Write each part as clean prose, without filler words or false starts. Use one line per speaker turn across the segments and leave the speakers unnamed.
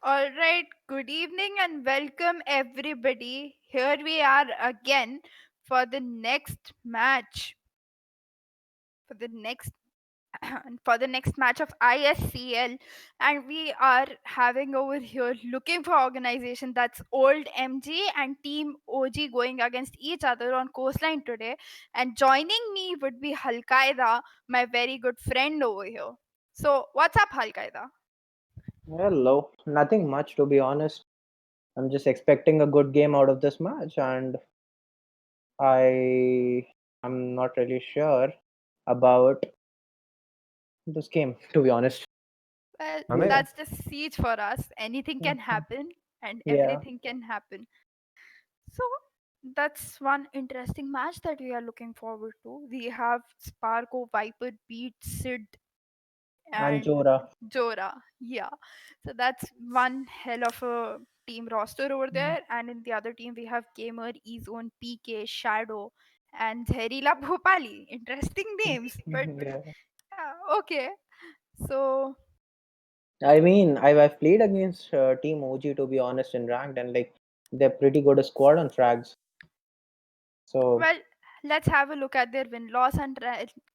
All right, good evening and welcome everybody. Here we are again for the next match. For the next for the next match of ISCL, and we are having over here looking for organization that's old MG and team OG going against each other on coastline today, and joining me would be Hulkayda, my very good friend over here. So what's up, Hulkayda?
Hello, nothing much to be honest. I'm just expecting a good game out of this match, and I am not really sure about this game to be honest.
Well,
I mean,
Yeah,
that's the siege for us. Anything can happen and
yeah,
everything can happen. So that's one interesting match that we are looking forward to. We have Sparko, Viper, Beat, Sid,
and
and
Jora.
Jora. Yeah. So that's one hell of a team roster over
Mm.
there. And in the other team, we have Gamer, Ezone, PK, Shadow, and Zerila Bhopali. Interesting names, but
Yeah.
okay. So
I mean, I've played against Team OG to be honest in ranked, and like they're pretty good a squad on frags. So
well, let's have a look at their win loss and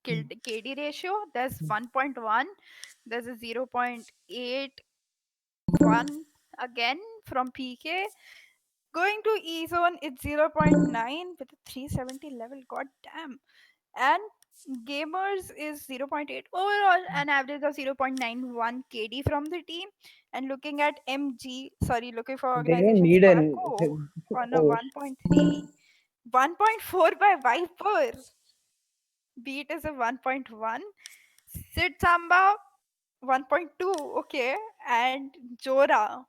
kill KD ratio. There's 1.1, there's a 0.81 again from PK. Going to E zone, it's 0.9 with a 370 level. God damn. And gamers is zero point 0.8 overall, an average of 0.91 KD from the team. And looking at MG, sorry, looking for
they don't
organization
need an
Sparko on a
oh
1.3. 1.4 by Viper. Beat is a 1.1. Sid Samba 1.2. Okay. And Jora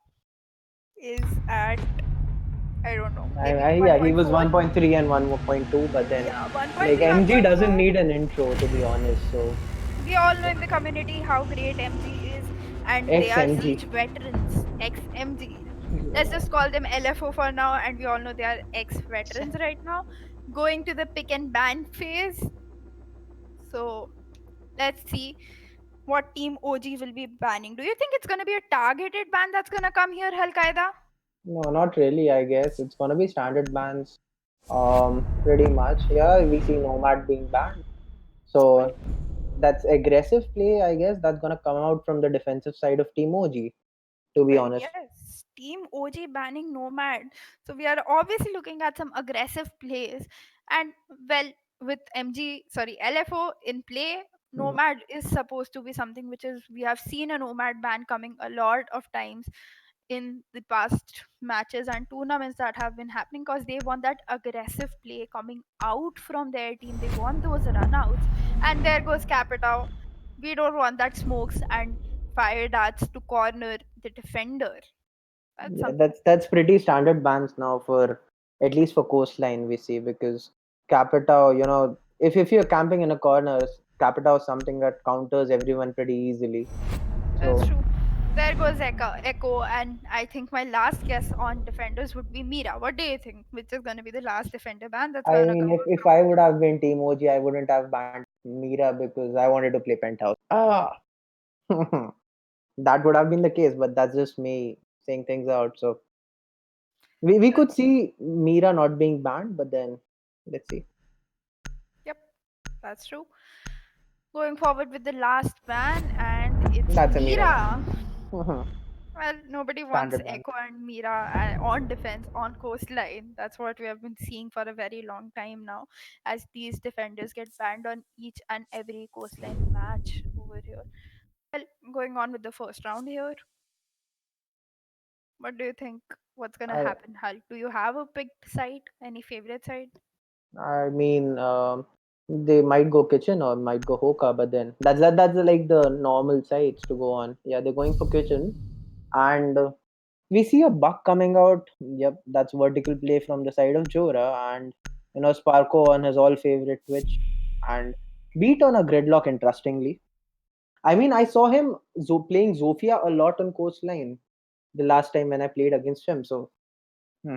is at, I don't know, maybe
Yeah, he was
1.4.
1.3 and 1.2, but then
Yeah,
like
1.3,
MG doesn't
1.4.
need an intro to be honest. So
We all know in the community how great MG is, and they are
XMG.
siege veterans, ex MG. Let's
Yeah.
just call them LFO for now, and we all know they are ex veterans right now. Going to the pick and ban phase. So let's see what team OG will be banning. Do you think it's gonna be a targeted ban that's gonna come here, Al Qaeda?
No, not really, I guess. It's gonna be standard bans. Pretty much. Yeah, we see Nomad being banned.
Well,
So that's aggressive play, I guess. That's gonna come out from the defensive side of Team OG, to be
well,
honest.
yes, Team OG banning Nomad. So we are obviously looking at some aggressive plays. And well, with MG, sorry, LFO in play,
Mm.
Nomad is supposed to be something which is, we have seen a Nomad ban coming a lot of times in the past matches and tournaments that have been happening, because they want that aggressive play coming out from their team. They want those runouts. And there goes Capita. We don't want that smokes and fire darts to corner the defender. That's
Yeah,
something.
that's pretty standard bans now for at least for coastline we see because Capita, if you're camping in a corner, Capita is something that counters everyone pretty easily.
That's
So
true. There goes Echo, and I think my last guess on defenders would be Mira. What do you think? Which is going to be the last defender ban that's
I
going to
mean,
come?
if I would have been Team OG, I wouldn't have banned Mira because I wanted to play Penthouse. Ah, that would have been the case, but that's just me saying things out. So we
Well,
could see Mira not being banned, but then let's see.
yep, that's true. Going forward with the last ban, and it's
That's a Mira ban.
Mira. Well, nobody wants
Standard ban.
Echo and Mira on defense on coastline. That's what we have been seeing for a very long time now, as these defenders get banned on each and every coastline match over here. Well, going on with the first round here, what do you think? What's gonna
I
happen, Hulk? Do you have a picked site? Any favorite site?
I mean, they might go kitchen or might go Hoka, but then that's like the normal sites to go on. Yeah, they're going for kitchen, and we see a buck coming out. Yep, that's vertical play from the side of Jora, and Sparko on his all favorite Twitch, and beat on a gridlock. Interestingly, I mean, I saw him playing Zofia a lot on coastline the last time when I played against him. So, hmm.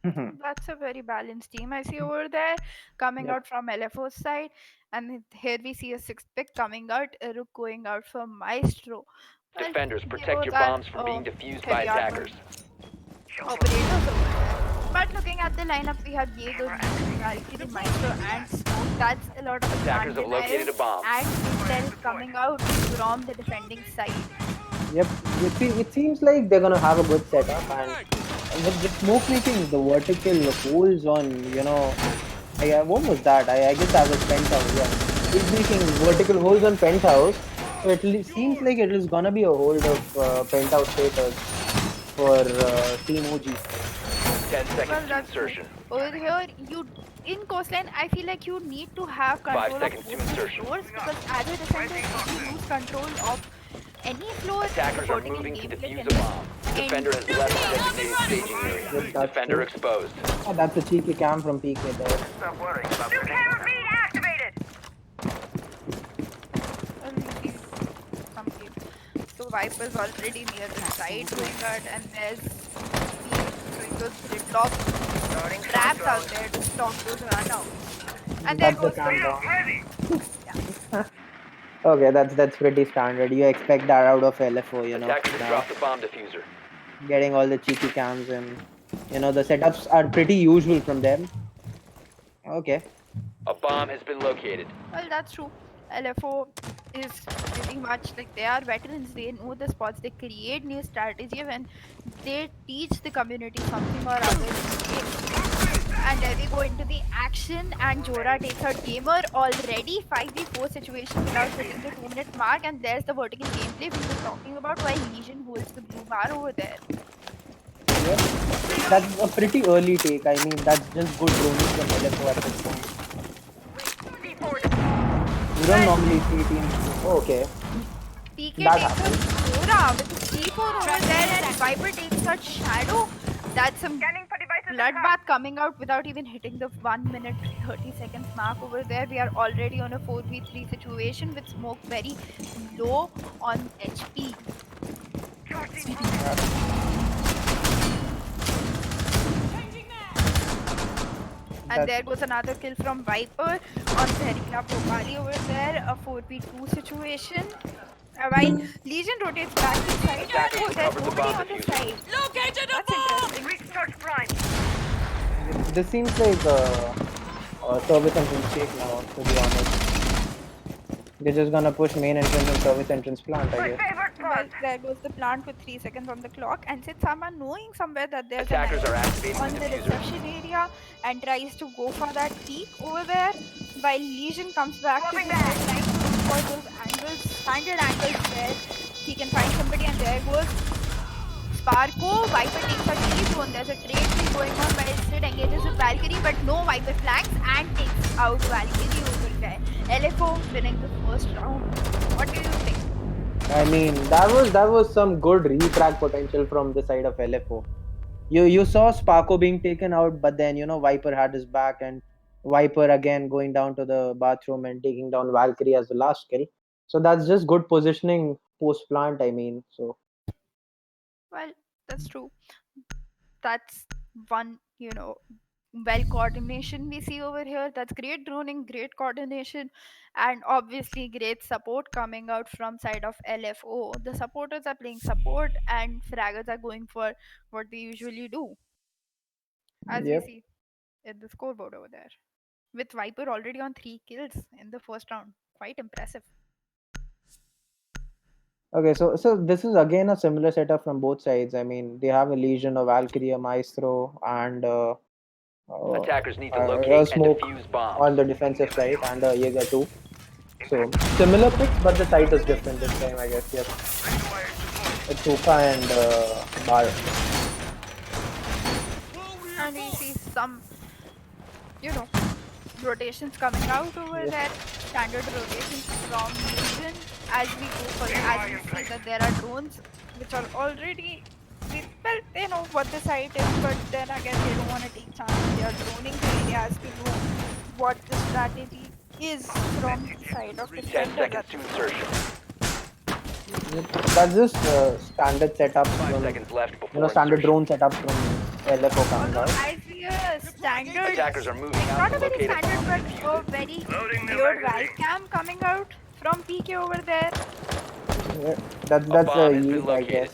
That's a very balanced team I see over there, coming
Yep.
out from LFO's side. And here we see a sixth pick coming out, Rook going out for Maestro. Well,
Defenders, protect
those
your
are
bombs from being defused by
heavy armor
attackers.
operators over there. But looking at the lineup, we have Diego, Legion, Valkyrie, Maestro, and Smoke. That's a lot of
Attackers have
undeniable
located a bomb.
and intel coming out from the defending side.
Yep, it seems like they're gonna have a good setup, and with smoke making the vertical holes on, what was that? I guess that was penthouse. Yeah, he's making vertical holes on penthouse, so seems like it is gonna be a hold of penthouse status for Team OG.
10 seconds
Well,
to
that's true.
insertion.
Over here, in coastline, I feel like you need to have
5
control of
seconds to
both the
insertion.
floors because as a defender, if you lose control of any floor, the
Attackers are
vertical
moving to
gameplay
defuse
can
a bomb.
end.
Defender has left the designated staging
Yep,
area.
that's
Defender
true.
exposed.
Oh, that's a cheeky cam from PK there.
Stop worrying about the camera feed activated!
Well, you see something. So Viper's already near the side doing that, and there's Steve doing those gridlock
Starting
traps out
countdown.
there to stop those runouts. And there
That's the
goes
cam
the
down.
Ready!
Okay, that's pretty standard. You expect that out of LFO,
Attackers have
now
dropped the bomb diffuser.
getting all the cheeky cams and the setups are pretty usual from them. Okay.
A bomb has been located.
well, that's true. LFO is pretty much like they are veterans. They know the spots. They create new strategy when they teach the community something or other in the game. And there we go into the action, and Jora takes out Gamer already 5v4 situation without hitting the 2-minute mark. And there's the vertical gameplay we were talking about while Legion holds the blue bar over there.
Yep. That's a pretty early take. I mean, that's just good droning from LFO at this point. You don't
Well,
normally see teams. Oh, okay.
PK
That
takes out
happens.
Jora with the C4 over there, and Viper takes out Shadow. That's some
Scanning for devices.
bloodbath coming out without even hitting the 1 minute 30 seconds mark over there. We are already on a 4v3 situation with Smoke very low on HP. And
That's
there goes another kill from Viper on Zerina Popali over there, a 4v2 situation. While Legion rotates back to the side,
Attackers
oh, there's
recovered the
nobody
bomb
on the
diffuser.
side. That's interesting.
Research prime.
this seems like a service entrance take now. To be honest, they're just gonna push main entrance and service entrance plant, I
My
guess.
favorite
Well,
part.
there goes the plant with 3 seconds on the clock, and since someone knowing somewhere that there's an
Attackers are
enemy
activating
on
the
the
diffuser.
reception area and tries to go for that peak over there, while Legion comes back to the side trying to look for those angles, standard angles where he can find somebody, and there goes Sparko. Viper takes out T-Zone. There's a trade kill going on while Sid engages with Valkyrie, but no, Viper flanks and takes out Valkyrie over there. LFO winning the first round. What do you think?
I mean, that was some good refrag potential from the side of LFO. You saw Sparko being taken out, but then Viper had his back, and Viper again going down to the bathroom and taking down Valkyrie as the last kill. So that's just good positioning post plant. I mean, so
Well, that's true. That's one, well coordination we see over here. That's great droning, great coordination, and obviously great support coming out from side of LFO. The supporters are playing support, and fraggers are going for what they usually do, as we
yep.
see at the scoreboard over there. With Viper already on 3 kills in the first round, quite impressive.
Okay, so this is again a similar setup from both sides. I mean, they have a Legion, a Valkyrie, a Maestro, and uh,
Attackers need to
a
locate and
Smoke
defuse bombs.
on the defensive side, and a Jaeger too. So similar picks, but the site is different this time, I guess. Yep, it's Hoka and Bar.
And we see some, you know, rotations coming out over there, standard rotations from Legion as we go for as we see that there are drones which are already well, they know what the site is, but then again they don't want to take chances. They are droning the areas to know what the strategy is from the side of
10
defenders
seconds
at
to
this
insertion.
Yep. That's just standard setups
5
from
seconds left before
standard
insertion.
drone setups from LFO coming
Although
out.
I see a standard,
Attackers are moving
like
out
not
to
a very
locate a
standard,
bomb
but
and defuse
a
it.
very
Loading the
weird
magazine.
webcam coming out from PK over there.
Yeah,
A
that's a
bomb has been
yield, I
located.
guess.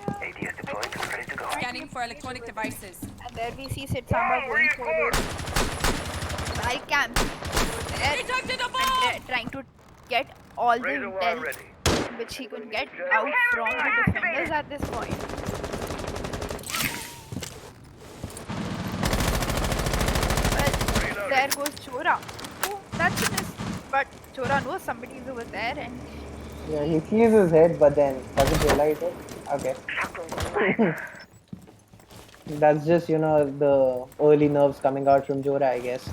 Yeah,
ATS
I
deployed
think
and ready to go.
might be
Scanning
a
for
breach
electronic
over there.
devices.
And there we see Sitsamba
Whoa,
going for
reinforced!
those wall camps over there
Detected a
and
bomb!
trying to get all the
Razor wire
intel
ready.
which he could
Anybody
get
need a jet?
out
Camera
from
feed
the defenders
activated!
at this point. Well, there
Reloading.
goes Chora. Oh, that's a miss. But Chora knows somebody is over there and
Yeah, he sees his head, but then doesn't realize it. Okay. That's just, the early nerves coming out from Jora, I guess.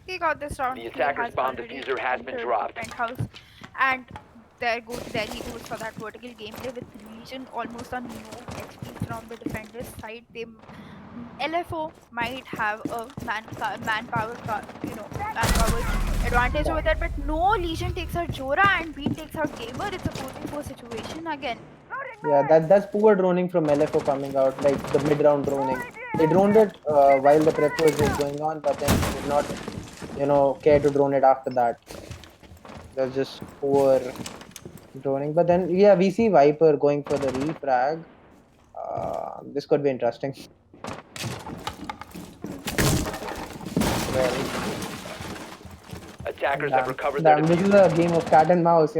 he got this round.
The
Fuel
attacker's
has
bomb
already
diffuser has been
entered the
dropped.
penthouse, and there he goes for that vertical gameplay with Legion almost on no HP from the defenders' side. LFO might have a manpower advantage over
Yeah.
there, but no, Legion takes out Jora and B takes out Gamer. It's a 4v4 situation again.
Loading
Yeah,
mag!
that's poor droning from LFO coming out, like the mid-round droning. They droned it while the prep was just going on, but then did not, care to drone it after that. That's just poor droning. But then, yeah, we see Viper going for the refrag. This could be interesting. Well,
Attackers have
damn,
recovered their
damn, this is a
diffuser.
game of cat and mouse.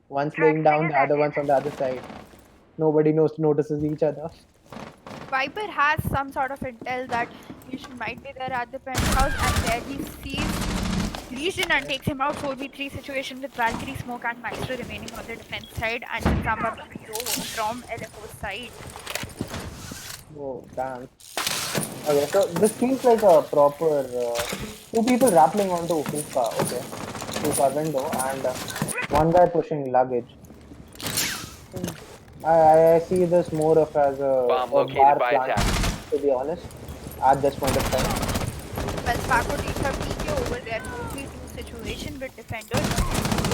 One's laying
Trafficking
down,
is
the other
active.
one's on the other side. Nobody notices each other.
Viper has some sort of intel that Legion might be there at the penthouse, and there he sees Legion and takes him out 4v3 situation with Valkyrie, Smoke, and Maestro remaining on the defense side, and Samba being low from LFO's side.
Oh, damn. Okay, so this seems like a proper two people rappelling onto hookah. Okay, hookah window and one guy pushing luggage. Hmm. I see this more of as
Bomb
a
located
bar
by
plant,
attackers.
to be honest, at this point of time.
Well, Sparko takes out PK over there, 2v2 situation with defenders.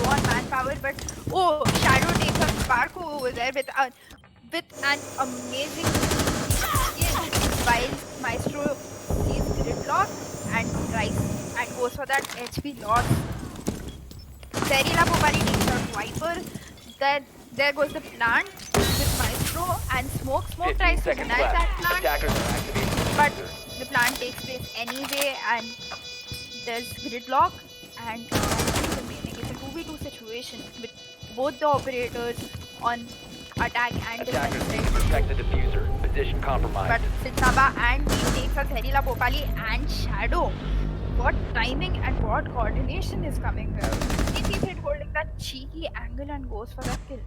Low on manpower, but oh, Shadow takes out Sparko over there with an amazing skill while Maestro sees Gridlock and tries and goes for that HP loss. Serila Popali takes out Viper. Then there goes the plant with Maestro and Smoke. Smoke
15
tries to
seconds
deny that
left.
plant,
Attackers are activating
but
the diffuser.
the plant takes place anyway, and there's Gridlock and Clancy remaining. It's a 2v2 situation with both the operators on attack and defense
Attackers need to
side.
protect the diffuser. Position
But
compromised.
Sitsaba and he takes out Serila Popali and Shadow. What timing and what coordination is coming out. He sees it holding that cheeky angle and goes for that kill.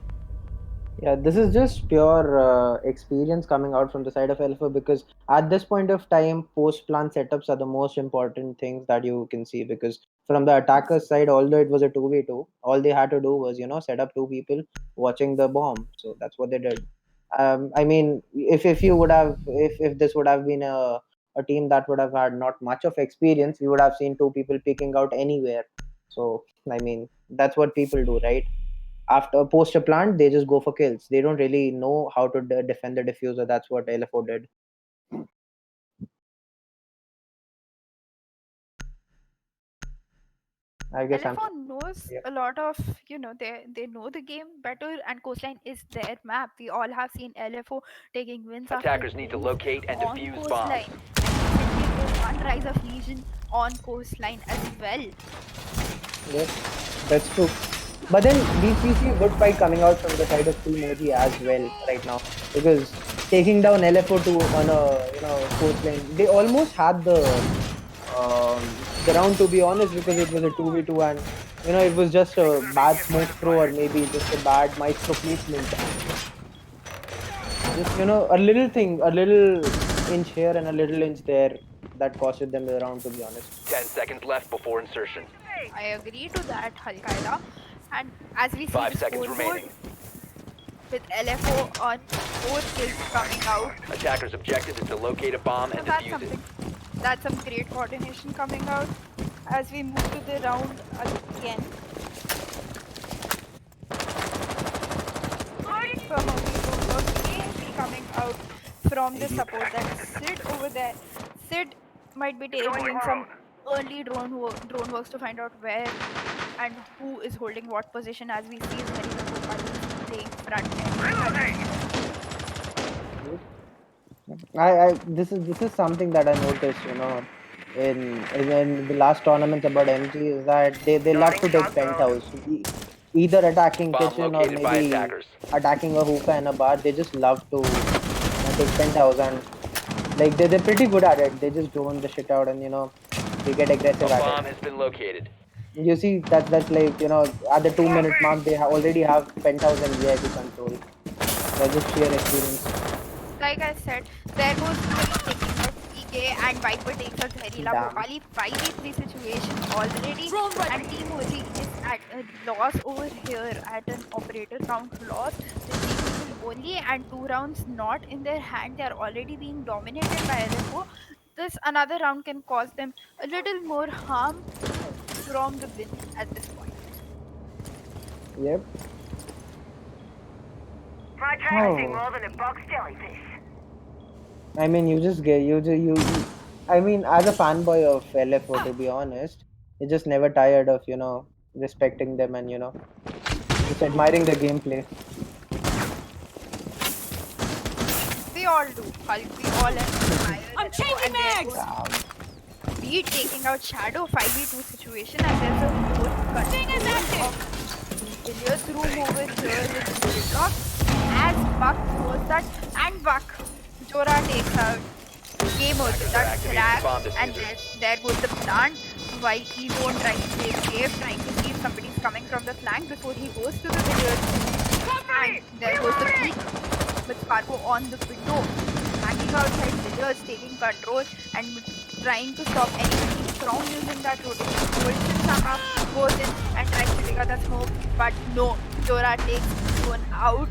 Yeah, this is just pure experience coming out from the side of Alpha because at this point of time, post plan setups are the most important things that you can see. Because from the attacker's side, although it was a 2v2, all they had to do was, set up two people watching the bomb. So that's what they did. I mean, if you would have, if this would have been a team that would have had not much of experience, we would have seen two people picking out anywhere. So, I mean, that's what people do, right? After post a plant they just go for kills. They don't really know how to defend the diffuser. That's what LFO did. I guess I'm
LFO knows
yeah.
a lot of, they know the game better, and Coastline is their map. We all have seen LFO taking wins after
Attackers need to
wins
locate and
on
defuse bombs.
Coastline, and recently it was one Rise of Legion on Coastline as well.
Yes, that's true. But then we see a good fight coming out from the side of Team OG as well right now because taking down LFO to on a coastline, they almost had the round, to be honest, because it was a 2v2 and it was just a bad smoke throw or maybe just a bad maestro placement. Just a little thing, a little inch here and a little inch there that costed them the round, to be honest.
10 seconds left before insertion.
I agree to that, Hulkayda. And as we see
5
the
seconds
scoreboard
remaining.
with LFO on 4 kills coming out,
Attackers' objective is to locate a bomb
so
and
that's
defuse it.
something. That's some great coordination coming out as we move to the round again. From a we coming out from the support that Sid over there. Sid might be doing some early drone works to find out where and who is holding what position. As we see, Zarina Gopal is playing front end at this
Reloading.
point.
Yep. This is something that I noticed, in the last tournaments about MG is that they love
Starting
to take
countdown.
penthouse, either attacking
Bomb
kitchen or
located by
maybe
attackers.
attacking a hookah and a bar. They just love to take penthouse, and like they're pretty good at it. They just drone the shit out, and they get
A
aggressive at it.
bomb has been located.
You see, that's like at the 2 minute
Swapping.
mark they already have penthouse and VIP control. That's just sheer experience.
Like I said, there goes Zuri taking out PK and Viper takes out Zahirila
Damn.
Bhopali. 5v3 situation already,
Drone ready.
and Team OG is at a loss over here at an operator count loss. The 3 people only and 2 rounds not in their hand. They are already being dominated by LFO. This another round can cause them a little more harm from the win at this point.
Yep.
My tracks seem
Oh.
more than a box jellyfish.
I mean, you just get I mean, as a fanboy of LFO, to be honest, you're just never tired of respecting them and just admiring the gameplay.
We all do, Hulk. We all admire
I'm
LFO,
changing
and there
mags.
goes Be taking out Shadow 5v2 situation, and there's a whole control of Billiards room over here with Bulldog as Buck throws that, and Buck Jora takes out game over. That's
Activating
Crack,
bomb
and
diffuser.
there goes the plant while Evo'n trying to play safe, trying to see if somebody's coming from the flank before he goes to the billiards room. And there goes the peak with Sparko on the window, hanging outside billiards, taking control and trying to stop anybody from using that rotation. Golden somehow goes in and tries to take out the smoke, but no, Jora takes this one out.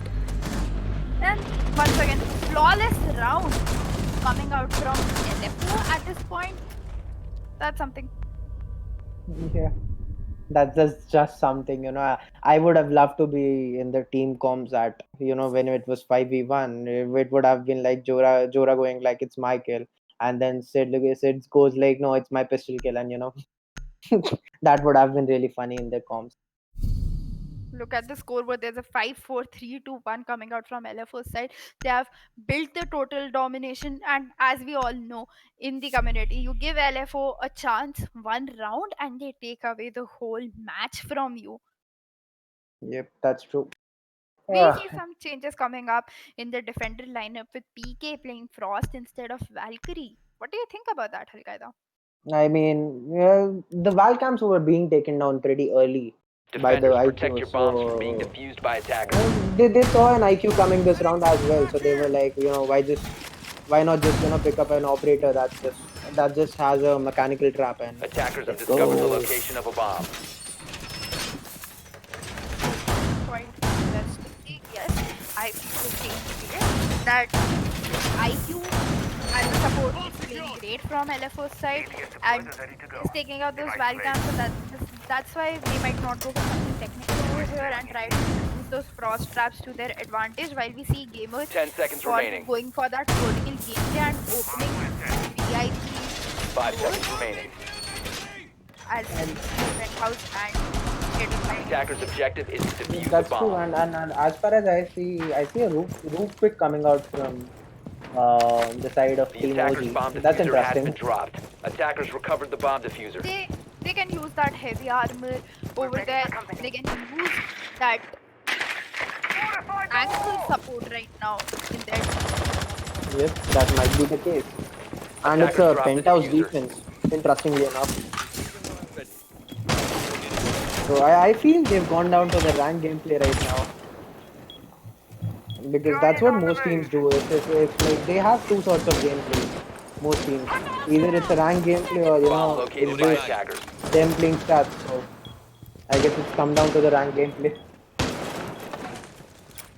And once again, flawless round coming out from LFO at this point. That's something.
Yeah. That's just something, I would have loved to be in the team comms at, when it was 5v1. It would have been like Jora going like it's my kill, and then Sid goes like no, it's my pistol kill, and that would have been really funny in the comms.
Look at the scoreboard. There's a 5-4-3-2-1 coming out from LFO's side. They have built the total domination, and as we all know, in the community, you give LFO a chance one round and they take away the whole match from you.
Yep, that's true.
We
Ah,
see some changes coming up in the defender lineup with PK playing Frost instead of Valkyrie. What do you think about that, Hulkayda?
I mean, yeah, the Valcams were being taken down pretty early by the
Defenders, protect
IQ,
your bombs from being
so
defused by attackers.
they saw an IQ coming this round as well, so they were like, why not just pick up an operator that just has a mechanical trap, and
Attackers have
let's
discovered the
go.
location of a bomb.
Quite interestingly, yes, I feel the same way that IQ as a support is playing great from LFO's side and is taking out those Valcams, so that's why they might not go for something technical over here and try to use those frost traps to their advantage, while we see gamers
10 seconds
for
remaining.
going for that vertical gameplay and opening VIP
5 seconds
doors
remaining.
as penthouse and getting like
Attacker's objective is to defuse the
That's true,
bomb.
and as far as I see a roof pick coming out from the side of
The
Team
attacker's
OG.
bomb
That's
diffuser has been
interesting.
dropped. Attackers recovered the bomb diffuser.
they can use that heavy armor over there. They can use that ankle support right now in their team.
Yes, that might be the case. And it's
Attackers
a
dropped the
penthouse
diffuser.
defense, interestingly enough. So I feel they've gone down to the rank gameplay right now, because
Drone
that's
is
what
on the
most teams
move.
do. It's like they have two sorts of gameplay. Most teams, either it's a rank gameplay or
Bomb
it's
located by
just
attackers.
them playing stats. So I guess it's come down to the rank gameplay.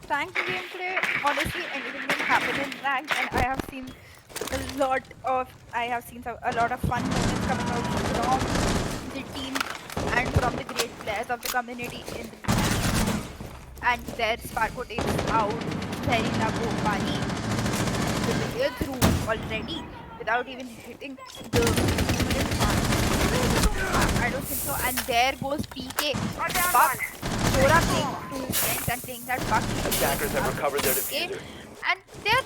Rank gameplay, honestly, anything can happen in rank, and I have seen a lot of fun moments coming out from the teams and from the great players of the community in the and their Sparko takes out Serena Gopani with the through already without even hitting the 2-minute mark. I don't think so. And there goes PK.
I down
Buck,
one.
Sora playing to his strengths and playing that Buck
Attackers have recovered their
PK.
diffuser.
And they're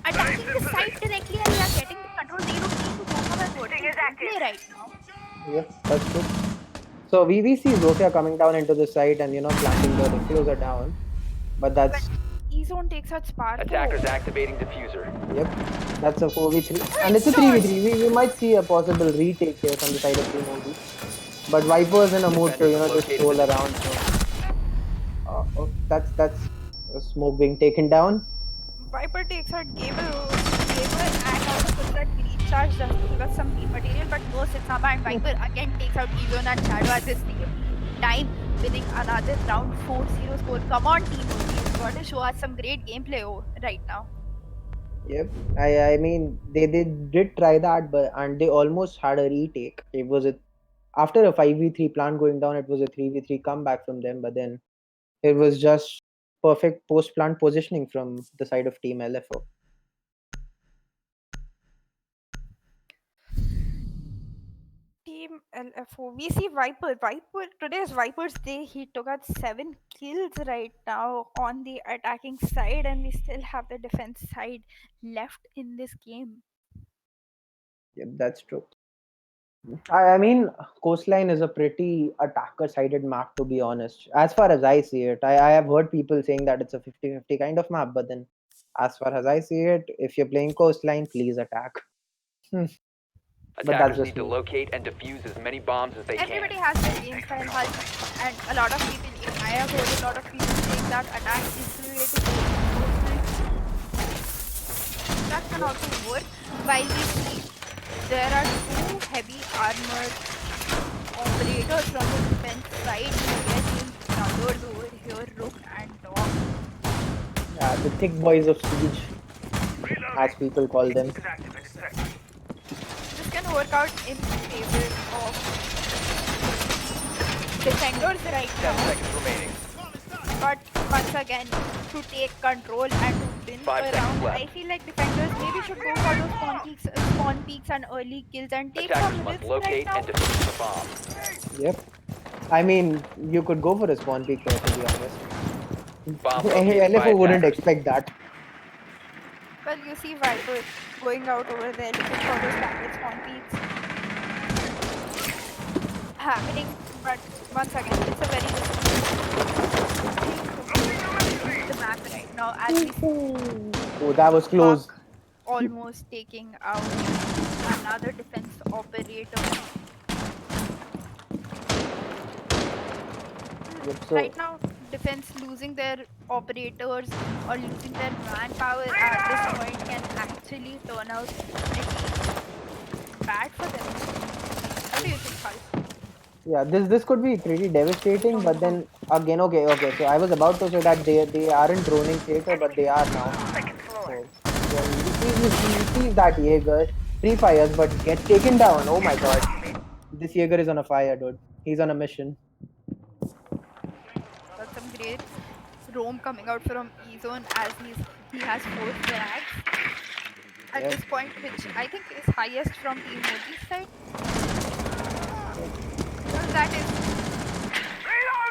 attacking the site directly and they are getting the control. They don't need to go for a
Sting
vertical
is active.
gameplay right now.
Yep, that's true. So we see Zofia coming down into the site and planting the diffuser down, but
But
that's
E-Zone takes out Sparko.
Attackers activating diffuser.
yep, that's a 4v3 and it's a
Headshot!
3v3. We might see a possible retake here from the side of Team OG, but Viper's in a mood to
Defenders have
just
located the
stroll around. So oh, that's a smoke being taken down.
Viper takes out Gable and also puts that breach charge just to give us some beam material, but no Sitsama and Viper again takes out Ezone and Shadow at the same time, winning another round 4-0 score. Come on, team. You've got to show us some great gameplay right now.
Yep, I mean they did try that, but and they almost had a retake. It was a after a 5v3 plant going down, it was a 3v3 comeback from them, but then it was just perfect post plant positioning from the side of Team LFO.
Team LFO. We see Viper. Today's Viper's day. He took out 7 kills right now on the attacking side, and we still have the defense side left in this game.
Yep, that's true. I mean, Coastline is a pretty attacker sided map, to be honest. As far as I see it, I have heard people saying that it's a 50-50 kind of map, but then as far as I see it, if you're playing Coastline, please attack. Hmm, but that's
Attackers
just
need to
me.
locate and defuse as many bombs as they can.
Everybody has their game style, Hulk, and a lot of people, even I have heard a lot of people saying that attack is the way to go. That can also work. While we see there are 2 heavy armored operators from the defense side who get in numbers over here, Rook and Dog.
Yeah, the thick boys of Siege, as people call them.
This can work out in favor of defenders right
10
now.
seconds remaining.
But once again, to take control and to win
5
a
seconds
round,
left.
I feel like defenders maybe should go for those spawn peaks and early kills and take
Attackers
some
must
risks right
locate
now.
and defuse the bomb.
Yep. I mean, you could go for a spawn peek there, to be honest.
Bomb located by
LFO wouldn't
attackers.
expect that.
Well, you see Viper going out over there looking for those target spawn peaks happening, but once again, it's a very risky the map right now as we see
Oh, that was close.
Buck almost taking out another defense operator.
Yep, so
Right now, defense losing their operators or losing their manpower at this point can actually turn out pretty bad for them. What do you think, Hulk?
yeah, this could be pretty devastating, but then again, okay. So I was about to say that they aren't droning theater, but they are now.
Second floor.
So yeah, he sees that Jaeger free fires, but gets taken down. Oh my god, this Jaeger is on a fire, dude. He's on a mission.
That's some great roam coming out from E-Zone as he has 4 frags at
Yep.
this point, which I think is highest from Team Moji's side. Well, that is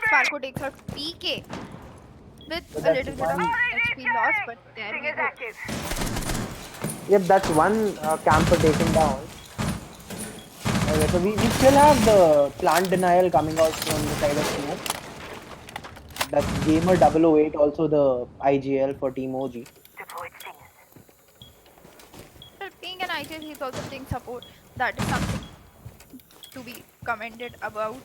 Sparko takes out PK with
So
a
that's
little bit of
one.
HP loss, but there
Sting
we
is
go.
active.
Yep, that's one camper taken down. Okay, so we still have the plant denial coming out from the side of Smoke. That's Gamer 008, also the IGL for Team OG.
Deployed stingers.
Well, being an IGL, he's also playing support. That is something to be commended about.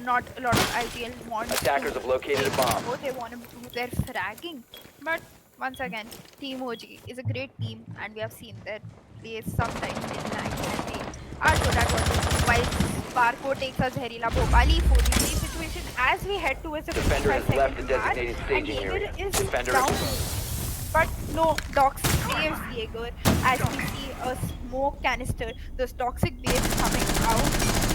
Not a lot of IGL want
Attackers
to
have located
play
a bomb.
support. They want to do their fragging. But once again, Team OG is a great team, and we have seen their plays sometimes in lag, and they are good at what they do. While Sparko takes a Zehreela Bhopali 4v3 situation as we head towards the
Defender
55
has left the
second mark,
designated
and
staging
Jaeger
area.
is
Defender
down.
exposed.
But no, Dox saves Jaeger as we see a smoke canister, those toxic waves coming out,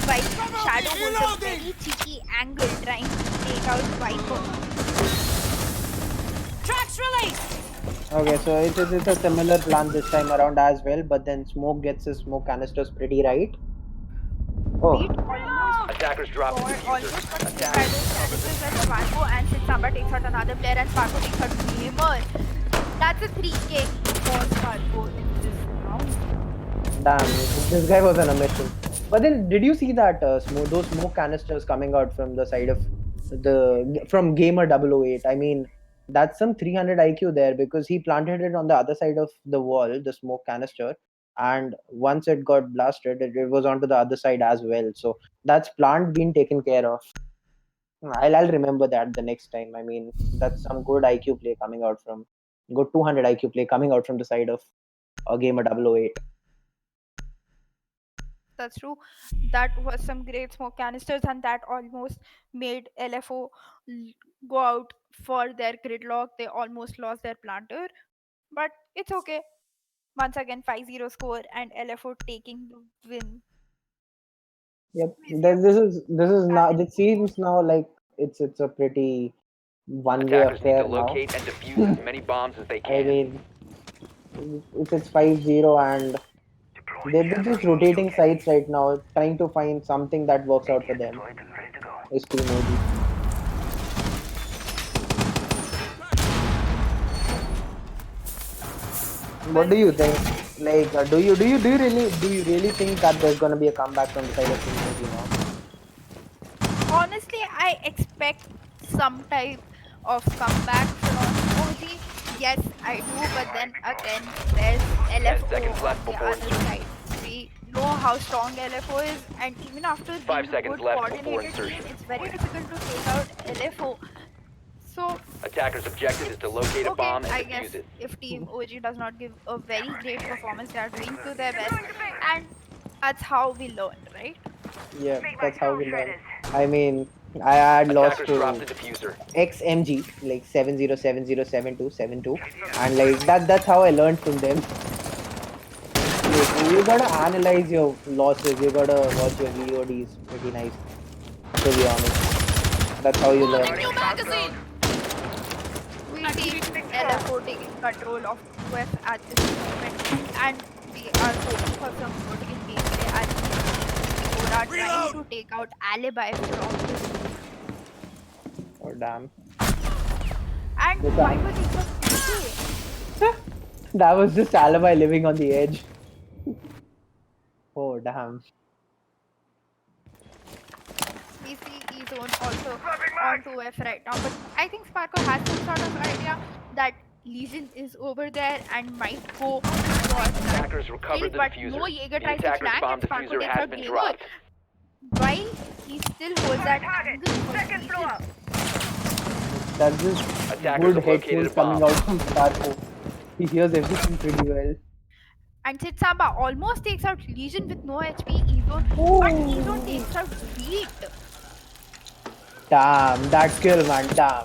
while Shadow holds a very cheeky angle trying to take out Viper.
Tracks released!
Okay, so it's a similar plan this time around as well, but then Smoke gets his smoke canisters pretty right. Oh,
Beat almost
Attackers drop the diffuser.
almost got killed by
Attackers
those
recover the
canisters as
diffuser.
Sparko, and since Samba takes out another player and Sparko takes out Gamer, that's a 3K for Sparko in this round.
damn! This guy was on a mission. But then, did you see that those smoke canisters coming out from the side of from Gamer 008? I mean, that's some 300 IQ there because he planted it on the other side of the wall, the smoke canister, and once it got blasted, it was onto the other side as well. So that's plant being taken care of. I'll remember that the next time. I mean, that's some good IQ play coming out from good 200 IQ play coming out from the side of a Gamer 008.
That's true. That was some great smoke canisters, and that almost made LFO go out for their gridlock. They almost lost their planter, but it's okay. Once again, 5-0 score, and LFO taking the win.
Yep.
We see a
This is now.
balance
It seems now like it's a pretty one-way
Attackers need to
affair now.
locate and defuse as many bombs as they
I
can.
mean, it's 5-0 and
Deploying
they're
shadow
just
smoke.
rotating sites right now, trying to find something that works out for
ATM
them.
deployed and ready to go.
Is Team OG. What
well.
do you think? Like, do you really think that there's gonna be a comeback from the side of Team OG now?
Honestly, I expect some type of comeback from OG. Yes, I do, but
Flag
then
deployed.
again, there's
10
LFO
seconds
on
left
the
before
other
insertion.
side. We know how strong LFO is, and even after
5
being a
seconds
good
left before
coordinated team,
insertion.
it's very difficult to take out LFO. So
Attackers' objective is to
it's
locate a
okay,
bomb and
I guess.
defuse it.
If Team OG does not give a very
Cameras
great
here.
performance, they are doing to their best,
Deploying diffuser.
and that's how we learn, right?
Yeah,
Meet my
that's how
tool
we learn.
shredders.
I mean, I had lost
Attackers drop
to
the diffuser.
XMG like 70707272,
Here.
and like that's how I learned from them. Like you gotta analyze your losses, you gotta watch your VODs pretty nice, to be honest. That's how you learn.
Starting south zone.
We see LFO taking control of 2F at this moment, and we are hoping for some vertical gameplay as we are trying to take out Alibi from this room.
Oh damn.
And
This
Viper takes out 2K.
that was just alibi living on the edge. Oh damn.
We see E-Zone also
Dropping
on
mag.
2F right now, but I think Sparko has some sort of idea that Legion is over there and might go for that
Attackers
kill,
recovered the
but no,
diffuser.
Jaeger
The
tries to
attacker's
flank
bomb
and Sparko
diffuser
takes
has
out
been
Gamer
dropped.
while he still holds
Moving
that
target.
angle for
Second
Legion.
floor.
That's just
Attackers
good
have located a
headphones coming
bomb.
out from Sparko. He hears everything pretty well.
And Sitsamba almost takes out Legion with no HP E-Zone, but E-Zone
Oh
takes out Beat.
damn, that kill man, damn.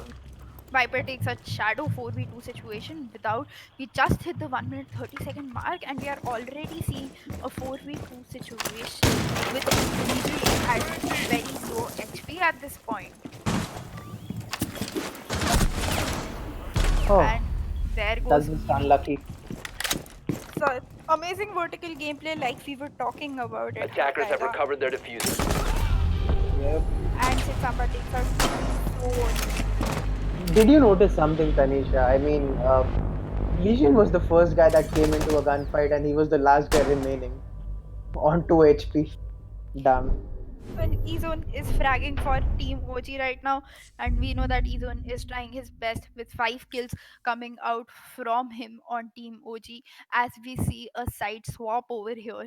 Viper takes a shadow 4v2 situation without. We just hit the 1 minute 30-second mark, and we are already seeing a 4v2 situation with Legion at very low HP at this point.
Oh,
And there
that's
goes
just
Vivi.
unlucky.
So amazing vertical gameplay, like we were talking about it,
Attackers have
Hulkayda.
recovered their diffuser.
Yep.
And Sitsamba takes out Zone.
Did you notice something, Tanisha? I mean, Legion was the first guy that came into a gunfight, and he was the last guy remaining on 2 HP. Damn.
Well, Ezone is fragging for Team OG right now, and we know that Ezone is trying his best with 5 kills coming out from him on Team OG as we see a side swap over here.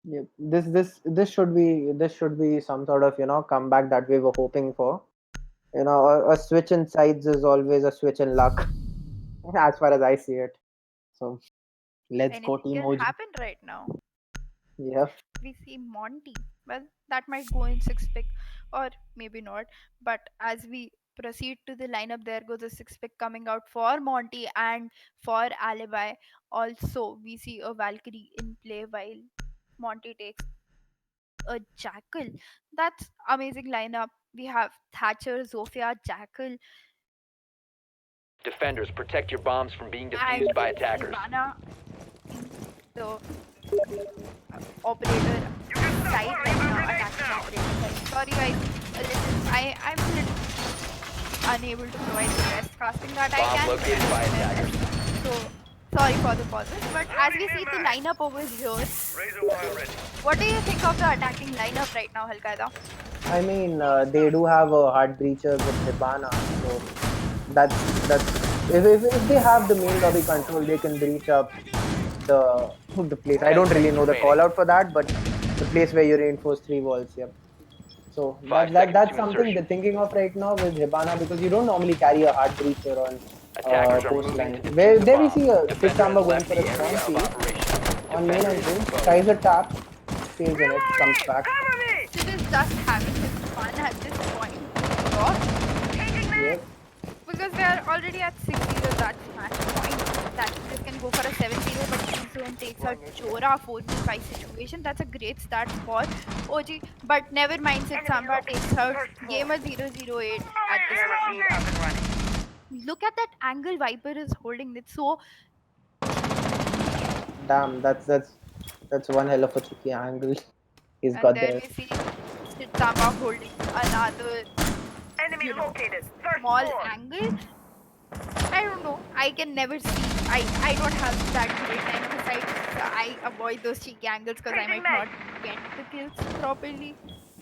Yep. This should be some sort of comeback that we were hoping for. A switch in sides is always a switch in luck, as far as I see it. So let's go,
Anything
Team
can
OG.
happen right now.
Yeah.
We see Monty. Well, that might go in 6 pick or maybe not. But as we proceed to the lineup, there goes a 6 pick coming out for Monty and for Alibi. Also, we see a Valkyrie in play while Monty takes a Jackal. That's amazing lineup. We have Thatcher, Zofia, Jackal,
Defenders, protect your bombs from being
and
defused by attackers.
Sylvana in the operator side right now, attacking operator side. Sorry guys, a little, I'm a little unable to provide the best casting that I
Bomb
can, but
located
I'm
by
doing my
attackers.
best. So sorry for the pauses. But as we see the lineup over here,
Razor wire ready.
what do you think of the attacking lineup right now, Halkaida?
I mean, they do have a hard breacher with Hibana, so that's if they have the main lobby control, they can breach up the place. I
10
don't really
seconds
know the
remaining.
call out for that, but the place where you reinforce three walls. Yep. So
5 seconds
that's
to
something
insertion.
they're thinking of right now with Hibana because you don't normally carry a hard breacher on
Attackers are moving to
coastline.
defuse the
There we
bomb.
see a Six
Defender has
Amber going
left
for a
the area
spawn
of
peek
operation.
on main
Defender is
entrance,
exposed.
tries a tap, fails in it, comes
Reloading!
back.
Cover me!
Sid is just having his fun at this point. Because
Changing mag!
Yep.
because they are already at 6-0, that's match point. That this can go for a 7-0, but Zone takes out Jora 4v5 situation. That's a great start for OG. But never mind, Sid
Enemy
Samba takes
located.
out
First floor.
Gamer 008 at this
Camera
point.
feed up and running.
Look at that angle Viper is holding. It's so
Damn, that's one hell of a tricky angle he's
and
got
there
there.
we see Sid Samba holding another,
Enemy
you know,
located. First
small
floor.
angle. I don't know. I can never see. I don't have that great line of sight. So I avoid those cheeky angles because I
Changing
might
mag!
not get the kills properly.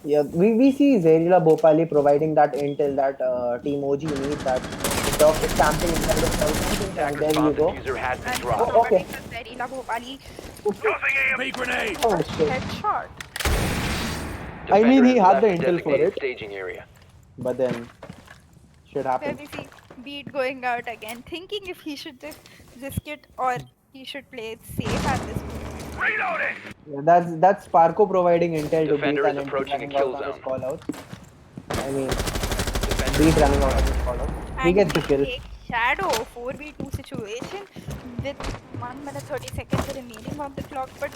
Yeah, we see Zerila Bhopali providing that intel that Team OG need, that the Turk is camping inside of south entrance, and
Attackers
there you
bomb
go.
diffuser has been
And
dropped.
Oh,
Samba
okay.
takes a very La Bhopali
Tossing AMP!
with
Oh
a
shit.
headshot.
I mean,
Defender
he
has
had the
left the
intel for
designated
it,
staging area.
but then shit
There
happens.
we see Beat going out again, thinking if he should just risk it or he should play it safe at this point.
Reloading!
Yeah, that's Sparko providing intel to Beat
Defender is
and Beat
approaching a
running out
kill
on his
zone.
call out. I mean,
Defender
Beat
is
running
down.
out on his call out. He
And
gets the
Beat
kill.
takes Shadow 4v2 situation with 1 minute 30 seconds remaining on the clock. But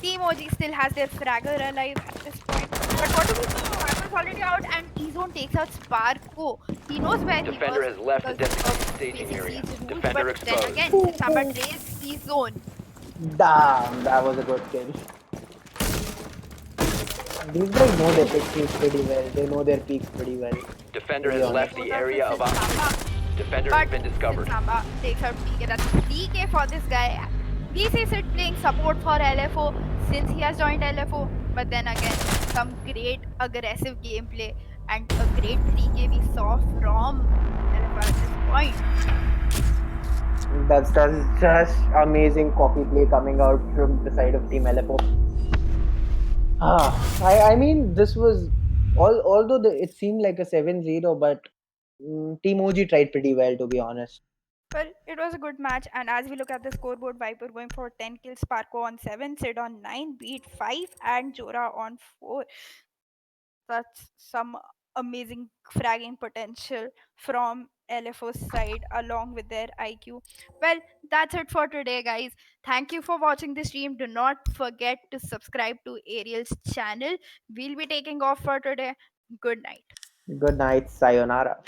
Team OG still has their fragger alive at this point. But what do we see? Sparko's already out and T-Zone takes out Sparko. He knows where he
Defender
was
has left the
because of
designated staging
basic
area.
siege rules. But
Defender
then
exposed.
again, Samba plays T-Zone.
Damn, that was a good kill. These guys know their pixels pretty well. They know their peaks pretty well, to
Defender
be
has
PK
left
honest.
goes
the
out to
area of
Sid
operation.
Samba.
Defender has
But
been
Sid
discovered.
Samba takes out PK. That's 3k for this guy. We see Sid playing support for LFO since he has joined LFO. But then again, some great aggressive gameplay and a great 3k we saw from LFO at this point.
That's just amazing copy play coming out from the side of Team LFO. I mean, this was although it seemed like a 7-0, but Team OG tried pretty well, to be honest.
Well, it was a good match, and as we look at the scoreboard, Viper going for 10 kills, Sparko on 7, Sid on 9, Beat 5, and Jora on 4. That's some amazing fragging potential from LFO's side along with their IQ. Well, that's it for today, guys. Thank you for watching the stream. Do not forget to subscribe to Ariel's channel. We'll be taking off for today. Good night.
Good night, sayonara.